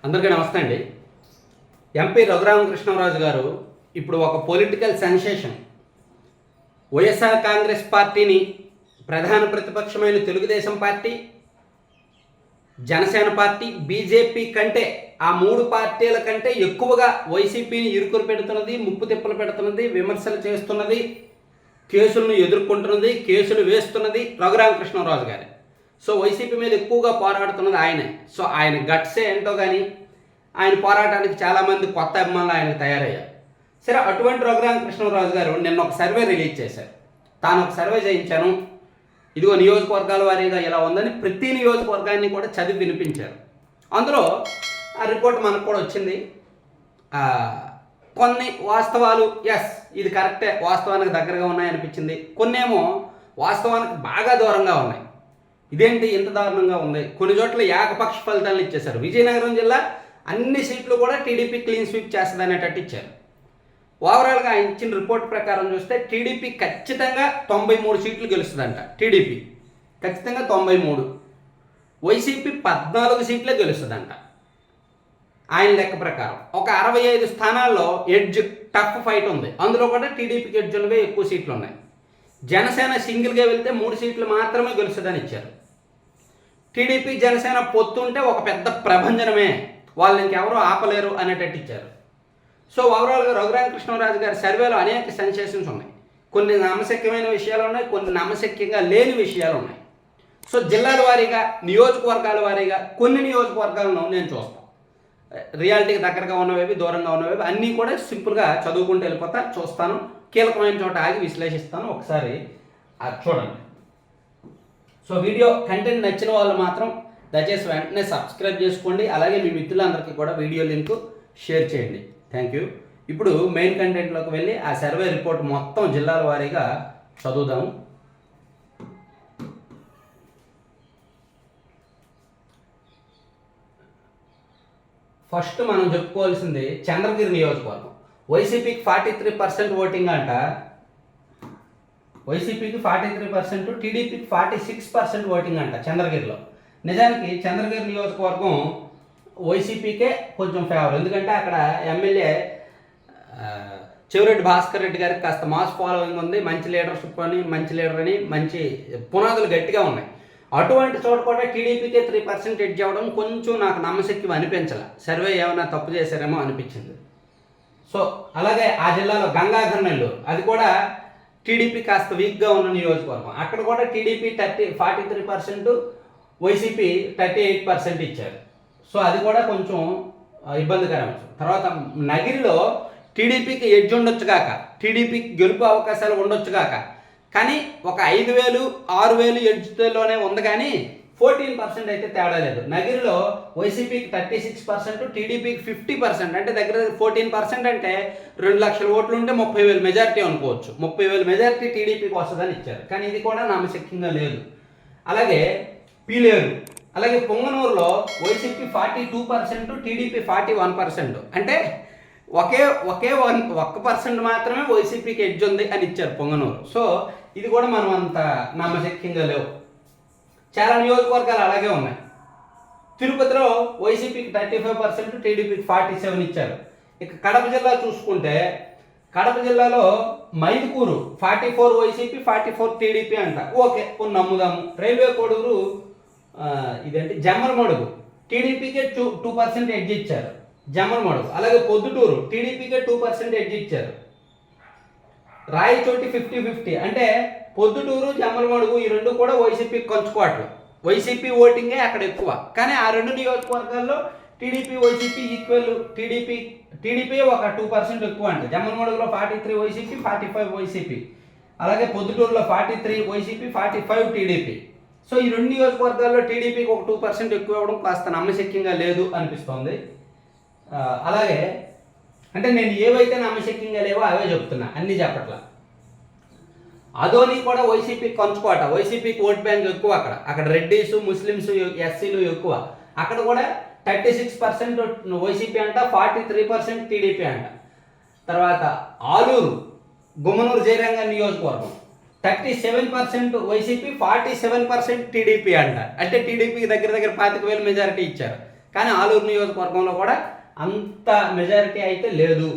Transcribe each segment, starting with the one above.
అందరికీ నమస్తే అండి. ఎంపీ రఘురామకృష్ణరాజు గారు ఇప్పుడు ఒక పొలిటికల్ సెన్సేషన్. వైఎస్ఆర్ కాంగ్రెస్ పార్టీని ప్రధాన ప్రతిపక్షమైన Telugu Desam party, Janasena party, BJP కంటే ఆ మూడు పార్టీల కంటే ఎక్కువగా వైసీపీని ఇరుకులు పెడుతున్నది, ముప్పు తిప్పలు పెడుతున్నది, విమర్శలు చేస్తున్నది, కేసులను ఎదుర్కొంటున్నది, కేసులు వేస్తున్నది రఘురామకృష్ణరాజు గారు. సో వైసీపీ మీద ఎక్కువగా పోరాడుతున్నది ఆయనే. సో ఆయన గట్సే ఏంటో కానీ ఆయన పోరాటానికి చాలామంది కొత్త అభిమానులు ఆయనకు తయారయ్యారు. సరే, అటువంటి రఘురామకృష్ణరాజు గారు నిన్న ఒక సర్వే రిలీజ్ చేశారు. తాను ఒక సర్వే చేయించాను, ఇదిగో నియోజకవర్గాల వారీగా ఇలా ఉందని ప్రతి నియోజకవర్గాన్ని కూడా చదివి వినిపించారు. అందులో ఆ రిపోర్ట్ మనకు కూడా వచ్చింది. కొన్ని వాస్తవాలు ఇది కరెక్టే, వాస్తవానికి దగ్గరగా ఉన్నాయనిపించింది. కొన్నేమో వాస్తవానికి బాగా దూరంగా ఉన్నాయి. ఇదేంటి ఇంత దారుణంగా ఉంది? కొన్ని చోట్ల ఏకపక్ష ఫలితాలను ఇచ్చేశారు. విజయనగరం జిల్లా అన్ని సీట్లు కూడా టీడీపీ క్లీన్ స్వీప్ చేస్తుంది అనేటట్టు ఇచ్చారు. ఓవరాల్గా ఆయన ఇచ్చిన రిపోర్ట్ ప్రకారం చూస్తే టీడీపీ ఖచ్చితంగా 93 సీట్లు గెలుస్తుందంట. టీడీపీ ఖచ్చితంగా 93, వైసీపీ 14 సీట్లే గెలుస్తుందంట. ఆయన లెక్క ప్రకారం ఒక 65 స్థానాల్లో ఎడ్జ్ టఫ్ ఫైట్ ఉంది. అందులో కూడా టీడీపీకి ఎడ్జ్ ఉన్నవే ఎక్కువ సీట్లు ఉన్నాయి. జనసేన సింగిల్గా వెళ్తే 3 సీట్లు మాత్రమే గెలుస్తుందని ఇచ్చారు. టీడీపీ జనసేన పొత్తుంటే ఒక పెద్ద ప్రభంజనమే, వాళ్ళు ఇంకెవరూ ఆపలేరు అనేటట్టు ఇచ్చారు. సో ఓవరాల్గా రఘురామకృష్ణరాజు గారి సర్వేలో అనేక సెన్సేషన్స్ ఉన్నాయి. కొన్ని నమ్మశక్యమైన విషయాలు ఉన్నాయి, కొన్ని నమ్మశక్యంగా లేని విషయాలు ఉన్నాయి. సో జిల్లాల వారీగా, నియోజకవర్గాల వారీగా కొన్ని నియోజకవర్గాలను నేను చూస్తాను. రియాలిటీకి దగ్గరగా ఉన్నవేవి, దూరంగా ఉన్నవేవి అన్నీ కూడా సింపుల్గా చదువుకుంటూ వెళ్ళిపోతా, చూస్తాను. కీలకమైన చోట ఆగి విశ్లేషిస్తాను. ఒకసారి అది చూడండి. సో వీడియో కంటెంట్ నచ్చిన వాళ్ళు మాత్రం దయచేసి వెంటనే సబ్స్క్రైబ్ చేసుకోండి. అలాగే మీ మిత్రులందరికీ కూడా వీడియో లింక్ షేర్ చేయండి. Thank you. ఇప్పుడు మెయిన్ కంటెంట్లోకి వెళ్ళి ఆ సర్వే రిపోర్ట్ మొత్తం జిల్లాల వారీగా చదువుదాము. ఫస్ట్ మనం చెప్పుకోవాల్సింది చంద్రగిరి నియోజకవర్గం. వైసీపీకి 43% ఓటింగ్ అంట. వైసీపీకి 43%, టీడీపీకి 46% ఓటింగ్ అంట చంద్రగిరిలో. నిజానికి చంద్రగిరి నియోజకవర్గం వైసీపీకే కొంచెం ఫేవర్. ఎందుకంటే అక్కడ ఎమ్మెల్యే చెవిరెడ్డి భాస్కర్ రెడ్డి గారికి కాస్త మాస్ ఫాలోయింగ్ ఉంది, మంచి లీడర్షిప్ అని, మంచి లీడర్ అని, మంచి పునాదులు గట్టిగా ఉన్నాయి. అటువంటి చోట కూడా టీడీపీకే 3% ఎడ్జ్ అవ్వడం కొంచెం నాకు నమ్మశక్యం అనిపించాల. సర్వే ఏమైనా తప్పు చేశారేమో అనిపించింది. సో అలాగే ఆ జిల్లాలో గంగాధర్ నెల్లూరు, అది కూడా టీడీపీ కాస్త వీక్గా ఉన్న నియోజకవర్గం. అక్కడ కూడా టీడీపీ 43%, వైసీపీ 38% ఇచ్చారు. సో అది కూడా కొంచెం ఇబ్బందికరమే. తర్వాత నగిరిలో టీడీపీకి ఎడ్జ్ ఉండొచ్చు కాక, టీడీపీకి గెలుపు అవకాశాలు ఉండొచ్చు కాక, కానీ ఒక 5,000, 6,000 ఎడ్జ్లోనే ఉంది. కానీ 14% అయితే తేడా లేదు. నగిరిలో వైసీపీకి 36%, టీడీపీకి 50%, అంటే దగ్గర 14% అంటే 2 లక్షల ఓట్లు ఉంటే 30,000 మెజారిటీ అనుకోవచ్చు. 30,000 మెజారిటీ టీడీపీకి వస్తుందని ఇచ్చారు. కానీ ఇది కూడా నమ్మశక్యంగా లేదు. అలాగే పీలేరు, అలాగే పొంగనూరులో వైసీపీ 42%, టీడీపీ 41%, అంటే ఒకే 1% మాత్రమే వైసీపీకి ఎడ్జ్ ఉంది అని ఇచ్చారు పొంగనూరు. సో ఇది కూడా మనం అంత నమ్మశక్యంగా లేవు. చాలా నియోజకవర్గాలు అలాగే ఉన్నాయి. తిరుపతిలో వైసీపీకి 35%, టీడీపీకి 47% ఇచ్చారు. ఇక కడప జిల్లా చూసుకుంటే, కడప జిల్లాలో మైదుకూరు 44 వైసీపీ, 44 టీడీపీ అంట. ఓకే, కొన్ని నమ్ముదాము. రైల్వే కోడూరు ఇదేంటి జమ్మలమడుగు, టీడీపీకే 2% ఎడ్జ్ ఇచ్చారు జమ్మలమడుగు. అలాగే పొద్దుటూరు టీడీపీకే 2% ఎడ్జ్ ఇచ్చారు. రాయచోటి 50-50, అంటే పొద్దుటూరు, జమ్మలమడుగు ఈ రెండు కూడా వైసీపీకి కంచుకోవట్లు. వైసీపీ ఓటింగే అక్కడ ఎక్కువ. కానీ ఆ రెండు నియోజకవర్గాల్లో టీడీపీ, వైసీపీ ఈక్వల్. టీడీపీ ఒక 2% ఎక్కువ అంట. జమ్మలమడుగులో 43 వైసీపీ, 45 వైసీపీ. అలాగే పొద్దుటూరులో 43 వైసీపీ, 45 టీడీపీ. సో ఈ రెండు నియోజకవర్గాల్లో టీడీపీకి ఒక 2% ఎక్కువ అవ్వడం కాస్త నమ్మశక్యంగా లేదు అనిపిస్తోంది. అలాగే అంటే నేను ఏవైతే నమ్మశక్యంగా లేవో అవే చెప్తున్నా, అన్నీ చెప్పట్లా. అదోని కూడా వైసీపీకి కంచుకోట. వైసీపీకి ఓట్ బ్యాంక్ ఎక్కువ. అక్కడ రెడ్డీస్, ముస్లిమ్స్, ఎస్సీలు ఎక్కువ. అక్కడ కూడా 36% వైసీపీ అంట, 43% టీడీపీ అంట. తర్వాత ఆలూరు, గుమ్మనూరు జయరంగ నియోజకవర్గం 37% వైసీపీ, 47% టీడీపీ అంట. అంటే టీడీపీకి దగ్గర 25,000 మెజారిటీ ఇచ్చారు. కానీ ఆలూరు నియోజకవర్గంలో కూడా అంత మెజారిటీ అయితే లేదు.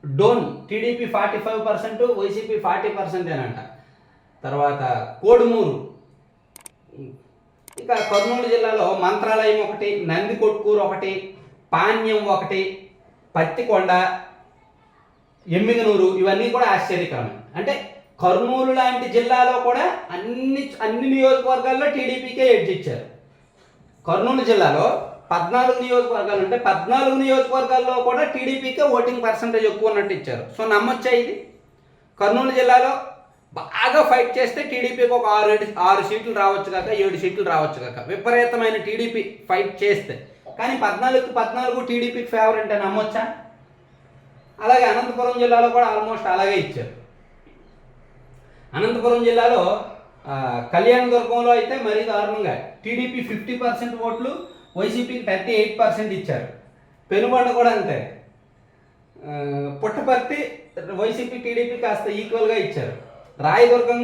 Dhone TDP 45%, YCP 40%. తర్వాత కోడుమూరు, ఇక కర్నూలు జిల్లాలో మంత్రాలయం ఒకటి, నందికొట్కూరు ఒకటి, పాణ్యం ఒకటి, పత్తికొండ, ఎమ్మిగనూరు, ఇవన్నీ కూడా ఆశ్చర్యకరమే. అంటే కర్నూలు లాంటి జిల్లాలో కూడా అన్ని నియోజకవర్గాల్లో టీడీపీకే ఎడ్జ్ ఇచ్చారు. కర్నూలు జిల్లాలో 14 నియోజకవర్గాలు ఉంటే 14 నియోజకవర్గాల్లో కూడా టీడీపీకే ఓటింగ్ పర్సంటేజ్ ఎక్కువ ఉన్నట్టు ఇచ్చారు. సో నమ్మొచ్చా ఇది? కర్నూలు జిల్లాలో బాగా ఫైట్ చేస్తే టీడీపీకి ఒక 6 సీట్లు రావచ్చు కాక 7 సీట్లు రావచ్చు కాక, విపరీతమైన టీడీపీ ఫైట్ చేస్తే. కానీ 14కి 14 టీడీపీకి ఫేవర్ అంటే నమ్మొచ్చా? అలాగే అనంతపురం జిల్లాలో కూడా ఆల్మోస్ట్ అలాగే ఇచ్చారు. అనంతపురం జిల్లాలో కళ్యాణదుర్గంలో అయితే మరీ దారుణంగా టీడీపీ 50% ఓట్లు, వైసీపీకి 38% ఇచ్చారు. పెనుబండ కూడా అంతే. పుట్టపర్తి వైసీపీ టీడీపీ కాస్త ఈక్వల్గా ఇచ్చారు. Rayadurgam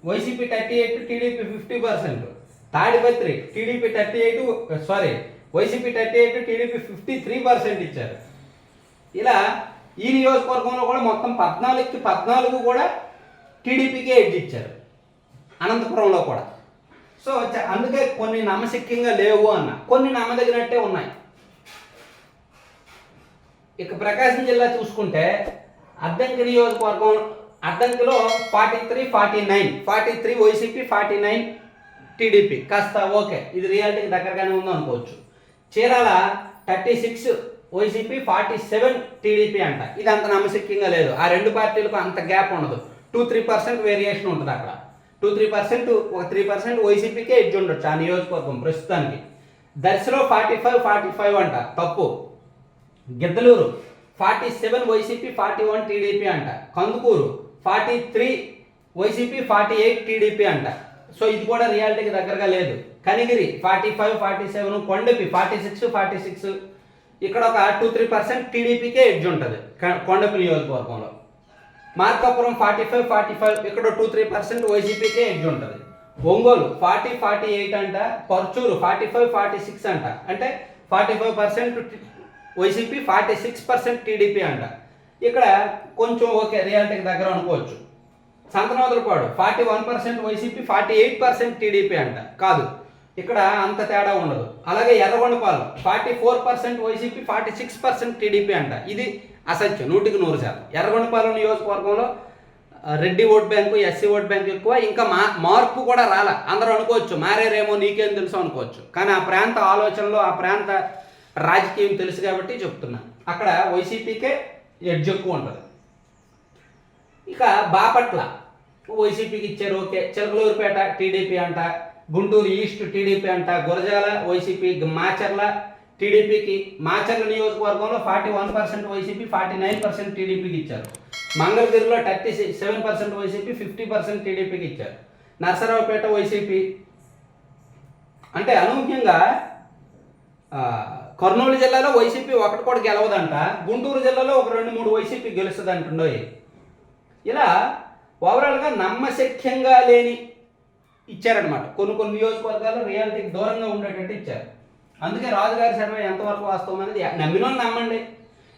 YCP 38, TDP 50%. Tadipatri TDP YCP 38, TDP 53% ఇచ్చారు. ఇలా ఈ నియోజకవర్గంలో కూడా మొత్తం 14కి 14 కూడా టీడీపీకే ఎడ్జ్ ఇచ్చారు, అనంతపురంలో కూడా. సో అందుకే కొన్ని నమ్మశక్యంగా లేవు అన్న, కొన్ని నమ్మదగినట్టే ఉన్నాయి. ఇక ప్రకాశం జిల్లా చూసుకుంటే అద్దంకి నియోజకవర్గం, అద్దంకిలో 43 వైసీపీ, 49 టీడీపీ, కాస్త ఓకే, ఇది రియాలిటీకి దగ్గరగానే ఉందో అనుకోవచ్చు. చీరాల 36 వైసీపీ, 47 టీడీపీ అంట. ఇది అంత నమ్మశక్యంగా లేదు. ఆ రెండు పార్టీలకు అంత గ్యాప్ ఉండదు, 2-3% వేరియేషన్ ఉంటుంది అక్కడ. 2-3%, ఒక 3% వైసీపీకే ఎడ్జ్ ఉండొచ్చు ఆ నియోజకవర్గం ప్రస్తుతానికి. దర్శిలో 45 అంట, తప్పు. గిద్దలూరు 47 వైసీపీ, 41 టీడీపీ అంట. కందుకూరు 43 వైసీపీ, 48 టీడీపీ అంట. సో ఇది కూడా రియాలిటీకి దగ్గరగా లేదు. కనిగిరి 45, 47, కొండపి 46, ఇక్కడ ఒక 2-3% టీడీపీకే ఎడ్జ్ ఉంటుంది కొండపి నియోజకవర్గంలో. మార్కాపురం 45, ఇక్కడ 2-3% వైసీపీకే ఎడ్జ్ ఉంటుంది. ఒంగోలు 40-48 అంట. పర్చూరు 45-46 అంట. అంటే 45% వైసీపీ, 46% టీడీపీ అంట. ఇక్కడ కొంచెం ఓకే, రియాలిటీకి దగ్గర అనుకోవచ్చు. సంతనోదలపాడు 41% వైసీపీ, 48% టీడీపీ అంట. కాదు, ఇక్కడ అంత తేడా ఉండదు. అలాగే ఎర్రగొండపాలెం 44% వైసీపీ, 46% టీడీపీ అంట. ఇది అసత్యం, 100%. ఎర్రగొండపాలెం నియోజకవర్గంలో Reddy vote bank, SC vote bank ఎక్కువ. ఇంకా మార్పు కూడా రాలే. అందరూ అనుకోవచ్చు మారేరేమో, నీకేం తెలుసు అనుకోవచ్చు. కానీ ఆ ప్రాంత ఆలోచనలో, ఆ ప్రాంత రాజకీయం తెలుసు కాబట్టి చెప్తున్నా. అక్కడ వైసీపీకే ఎడ్జ్ ఎక్కువ ఉంటుంది. ఇక బాపట్ల వైసీపీకి ఇచ్చారు, ఓకే. చిలకలూరుపేట టీడీపీ అంట. గుంటూరు ఈస్ట్ టీడీపీ అంట. గురజాల వైసీపీ. మాచర్ల టీడీపీకి, మాచర్ల నియోజకవర్గంలో 41% వైసీపీ, 49% టీడీపీకి ఇచ్చారు. మంగళగిరిలో 37% వైసీపీ, 50% టీడీపీకి ఇచ్చారు. నర్సరావుపేట వైసీపీ. అంటే అనూహ్యంగా కర్నూలు జిల్లాలో వైసీపీ ఒకటి కూడా గెలవదంట. గుంటూరు జిల్లాలో ఒక 2-3 వైసీపీ గెలుస్తుంది అంటుండోయి. ఇలా ఓవరాల్గా నమ్మశక్యంగా లేని ఇచ్చారనమాట. కొన్ని నియోజకవర్గాల్లో రియాలిటీకి దూరంగా ఉండేటట్టు ఇచ్చారు. అందుకే రాజుగారి సర్వే ఎంతవరకు వాస్తవం అనేది నమ్మిన వాళ్ళు నమ్మండి.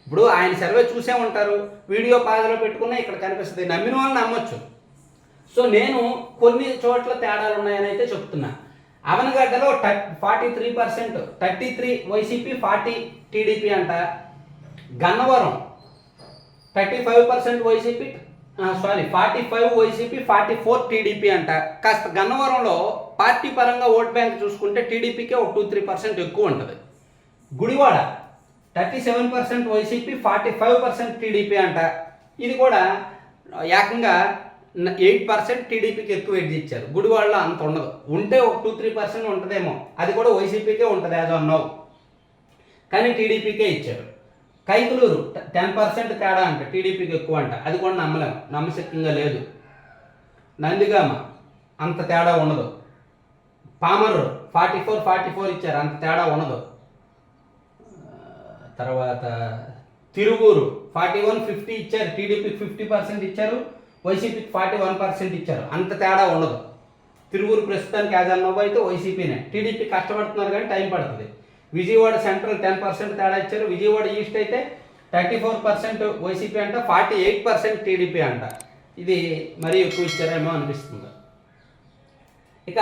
ఇప్పుడు ఆయన సర్వే చూసే ఉంటారు, వీడియో పాజలో పెట్టుకున్నా ఇక్కడ కనిపిస్తుంది, నమ్మిన వాళ్ళు నమ్మొచ్చు. సో నేను కొన్ని చోట్ల తేడాలు ఉన్నాయని అయితే చెప్తున్నా. అవనగడ్డలో 43%, 33 వైసీపీ, 40 టీడీపీ అంట. గన్నవరం 35% వైసీపీ, 45 వైసీపీ, 44 టీడీపీ అంట. కాస్త గన్నవరంలో పార్టీ పరంగా ఓట్ బ్యాంక్ చూసుకుంటే టీడీపీకే ఒక 2-3% ఎక్కువ ఉంటుంది. గుడివాడ 37% వైసీపీ, 45% టీడీపీ అంట. ఇది కూడా ఏకంగా 8% టీడీపీకి ఎక్కువ ఎడ్జ్ ఇచ్చారు. గుడివాడలో అంత ఉండదు, ఉంటే ఒక 2-3% ఉంటుందేమో, అది కూడా వైసీపీకే ఉంటుంది యాజ్ ఆన్ నౌ, కానీ టీడీపీకే ఇచ్చారు. కైకులూరు 10% తేడా అంట, టీడీపీకి ఎక్కువ అంట. అది కూడా నమ్మలేము, నమ్మశక్యంగా లేదు. నందిగామ అంత తేడా ఉండదు. పామర్రు 44 ఇచ్చారు, అంత తేడా ఉండదు. తర్వాత తిరువూరు 41-50 ఇచ్చారు, టీడీపీకి 50% ఇచ్చారు, వైసీపీకి 41% ఇచ్చారు, అంత తేడా ఉండదు. తిరువూరు ప్రస్తుతానికి యాజ్ అన్ నవ్ అయితే వైసీపీనే. టీడీపీ కష్టపడుతున్నారు కానీ టైం పడుతుంది. విజయవాడ సెంట్రల్ 10% తేడా ఇచ్చారు. విజయవాడ ఈస్ట్ అయితే 34% వైసీపీ అంట, 48% టీడీపీ అంట. ఇది మరీ ఎక్కువ ఇచ్చారేమో అనిపిస్తుంది. ఇక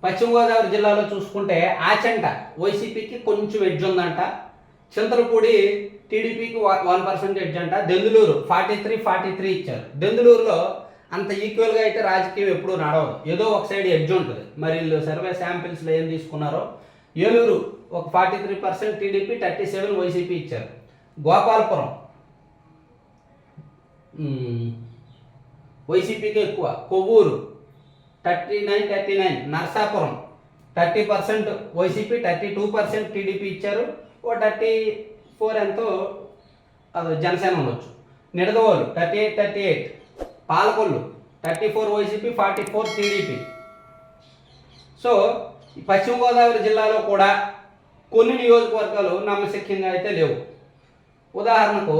పశ్చిమ గోదావరి జిల్లాలో చూసుకుంటే ఆచంట వైసీపీకి కొంచెం ఎడ్జ్ ఉందంట, చింతలపూడి టీడీపీకి 1% ఎడ్జ్ అంట, దెందులూరు 43 ఇచ్చారు. దెందులూరులో అంత ఈక్వల్గా అయితే రాజకీయం ఎప్పుడూ నడవదు, ఏదో ఒక సైడ్ ఎడ్జ్ ఉంటుంది. మరి వీళ్ళు సర్వే శాంపిల్స్లో ఏం తీసుకున్నారో ఏలూరు ఒక 43% టీడీపీ, 37 వైసీపీ ఇచ్చారు. గోపాలపురం వైసీపీకి ఎక్కువ, కొవ్వూరు 39, నర్సాపురం 30% వైసీపీ, 32% టీడీపీ ఇచ్చారు. ఓ 34 ఎంతో అది జనసేన ఉండొచ్చు. Nidadavolu 38, Palakollu 34 YCP, 44 TDP. So పశ్చిమ గోదావరి జిల్లాలో కూడా కొన్ని నియోజకవర్గాలు నమ్మశక్యంగా అయితే లేవు. ఉదాహరణకు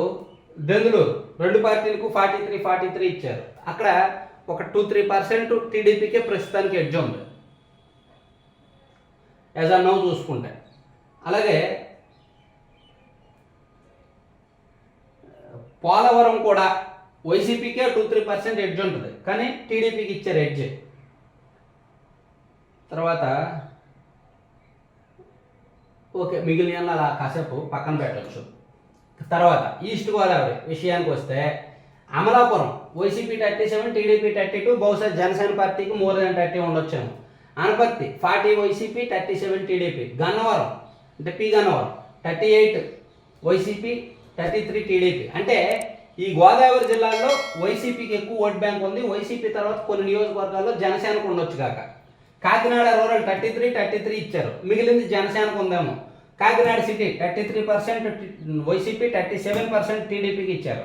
దెందులూరు 2 పార్టీలకు 43 ఇచ్చారు. అక్కడ ఒక 2-3% టీడీపీకే ప్రస్తుతానికి ఎడ్జ్ ఉంది యాజ్ ఆన్ నౌ చూసుకుంటే. అలాగే పోలవరం కూడా వైసీపీకే 2-3% ఎడ్జ్ ఉంటుంది, కానీ టీడీపీకి ఇచ్చారు ఎడ్జ్. తర్వాత ఓకే, మిగిలిన అలా కాసేపు పక్కన పెట్టవచ్చు. తర్వాత ఈస్ట్ గోదావరి విషయానికి వస్తే అమలాపురం వైసీపీ 37, టీడీపీ 32, బహుశా జనసేన పార్టీకి మోర్ దెన్ 30 ఉండొచ్చాము. Anaparthi 40 YCP, 37 TDP. గన్నవరం అంటే పి గన్నవరం 38 వైసీపీ, 33 టీడీపీ. అంటే ఈ గోదావరి జిల్లాల్లో వైసీపీకి ఎక్కువ ఓట్ బ్యాంక్ ఉంది. వైసీపీ తర్వాత కొన్ని నియోజకవర్గాల్లో జనసేనకు ఉండొచ్చు కాక. కాకినాడ రూరల్ 33 ఇచ్చారు, మిగిలింది జనసేనకు ఉందేమో. కాకినాడ సిటీ 33% వైసీపీ, 37% టీడీపీకి ఇచ్చారు.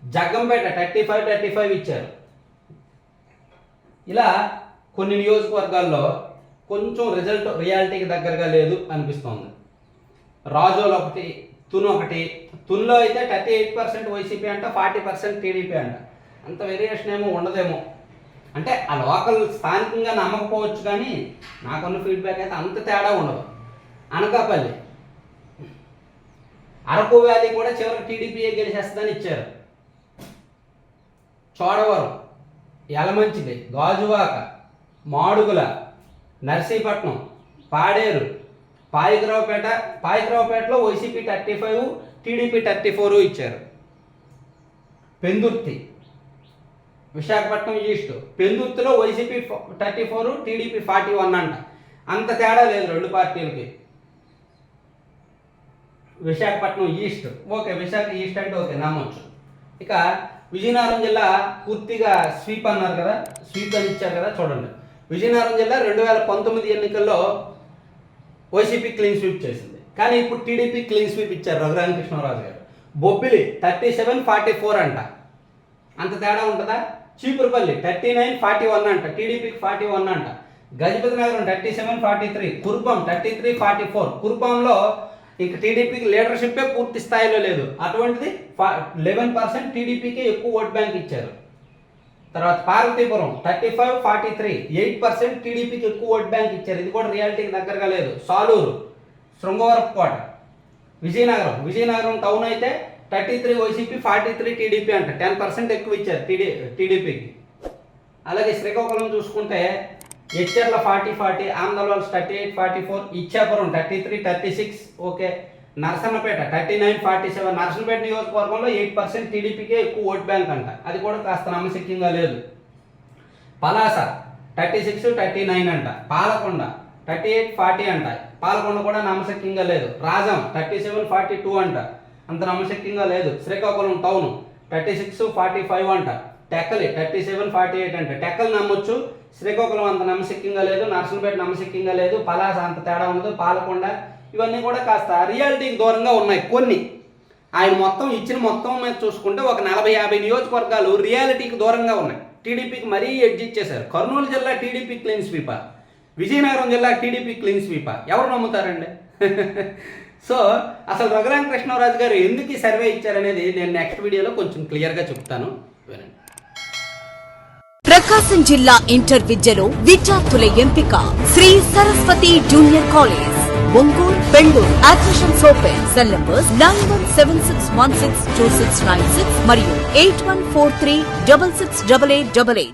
జగ్గంపేట 35 ఇచ్చారు. ఇలా కొన్ని నియోజకవర్గాల్లో కొంచెం రియాలిటీకి దగ్గరగా లేదు అనిపిస్తోంది. రాజోలు 1, తుని 1. తునిలో అయితే 38% వైసీపీ అంట, 40% టీడీపీ అంట. అంత వేరియేషన్ ఏమో ఉండదేమో. అంటే ఆ లోకల్ స్థానికంగా నమ్మకపోవచ్చు, కానీ నాకున్న ఫీడ్బ్యాక్ అయితే అంత తేడా ఉండదు. అనకాపల్లి, అరకు వ్యాలీ కూడా చివరికి టీడీపీయే గెలిచేస్తుందని ఇచ్చారు. చోడవరం, యలమంచిలి, గాజువాక, మాడుగుల, నర్సీపట్నం, పాడేరు, పాయకరావుపేటలో వైసీపీ 35, టీడీపీ 34 ఇచ్చారు. పెందుర్తి, విశాఖపట్నం ఈస్ట్, పెందుర్తిలో వైసీపీ 34, టీడీపీ 41 అంట. అంత తేడా లేదు 2 పార్టీలకి. Visakhapatnam east okay, Visakha east అంటే ఓకే నమ్మొచ్చు. ఇక విజయనగరం జిల్లా పూర్తిగా స్వీప్ అన్నారు కదా, స్వీప్ అని ఇచ్చారు కదా, చూడండి. విజయనగరం జిల్లా 2019 ఎన్నికల్లో వైసీపీ క్లీన్ స్వీప్ చేసింది, కానీ ఇప్పుడు టీడీపీ క్లీన్ స్వీప్ ఇచ్చారు రఘురామకృష్ణరాజు గారు. బొబ్బిలి 37-44 అంట. అంత తేడా ఉంటుందా? చీపురుపల్లి 39-41 అంట, టీడీపీకి 41 అంట. గజపతి నగరం 37-43, కురుపాం 33-44. కురుపాంలో ఇంక టీడీపీకి లీడర్షిప్పే పూర్తి స్థాయిలో లేదు, అటువంటిది 11% టీడీపీకి ఎక్కువ ఓట్ బ్యాంక్ ఇచ్చారు. తర్వాత పార్వతీపురం 35-43, 8% టీడీపీకి ఎక్కువ ఓట్ బ్యాంక్ ఇచ్చారు, ఇది కూడా రియాలిటీకి దగ్గరగా లేదు. సాలూరు, శృంగవరపుకోట, విజయనగరం టౌన్ అయితే 33 వైసీపీ, 43 టీడీపీ అంట, 10% ఎక్కువ ఇచ్చారు టీడీపీకి. అలాగే శ్రీకాకుళం చూసుకుంటే ఎచ్చర్ల 40-40, ఆంధ్రలో 38-44, ఇచ్చాపురం 33-36 ఓకే. నరసన్నపేట 39-47, నరసన్నపేట నియోజకవర్గంలో 8% టీడీపీకే ఎక్కువ ఓట్ బ్యాంక్ అంట, అది కూడా కాస్త నమ్మశక్యంగా లేదు. పలాస 36-39 అంట. పాలకొండ 38-40 అంట, పాలకొండ కూడా నమ్మశక్యంగా లేదు. రాజం 37-42 అంట, అంత నమ్మశక్యంగా లేదు. శ్రీకాకుళం టౌన్ 36-45 అంట. టెక్కలి 37-48 అంట. టెక్కలు నమ్మొచ్చు, శ్రీకాకుళం అంత నమ్మశక్యంగా లేదు. నర్సంపేట నమ్మశక్యంగా లేదు. పలాస అంత తేడా ఉండదు. పాలకొండ ఇవన్నీ కూడా కాస్త రియాలిటీకి దూరంగా ఉన్నాయి కొన్ని. ఆయన మొత్తం ఇచ్చిన మొత్తం మీద చూసుకుంటే ఒక 40-50 నియోజకవర్గాలు రియాలిటీకి దూరంగా ఉన్నాయి. టీడీపీకి మరీ ఎడ్జ్ ఇచ్చేశారు. కర్నూలు జిల్లా టీడీపీ క్లీన్ స్వీపా, విజయనగరం జిల్లా టీడీపీ క్లీన్ స్వీపా, ఎవరు నమ్ముతారండి? సో అసలు రఘురామకృష్ణరాజు గారు ఎందుకు ఈ సర్వే ఇచ్చారనేది నేను నెక్స్ట్ వీడియోలో కొంచెం క్లియర్గా చెప్తాను, వినండి. ప్రకాశం జిల్లా ఇంటర్ విద్యలో విద్యార్థుల ఎంపిక Shri Saraswati junior college. Ongole, Bengaluru. Admissions open. Cell numbers 9176162696 మరియు 8143668888.